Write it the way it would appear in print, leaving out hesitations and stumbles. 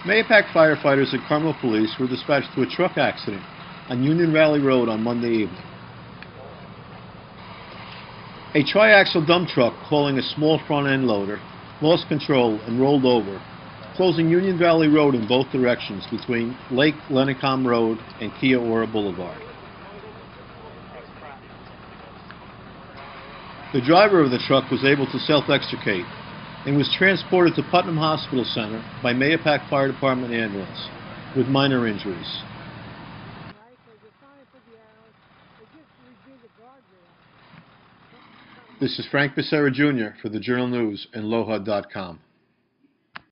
Mahopac firefighters and Carmel police were dispatched to a truck accident on Union Vallet Road on Monday evening. A triaxle dump truck hauling a small front-end loader lost control and rolled over, closing Union Vallet Road in both directions between Lake Lenacom Road and Kia Ora Boulevard. The driver of the truck was able to self-extricate and was transported to Putnam Hospital Center by Mahopac Fire Department ambulance with minor injuries. This is Frank Becerra Jr. for the Journal News and Loha.com.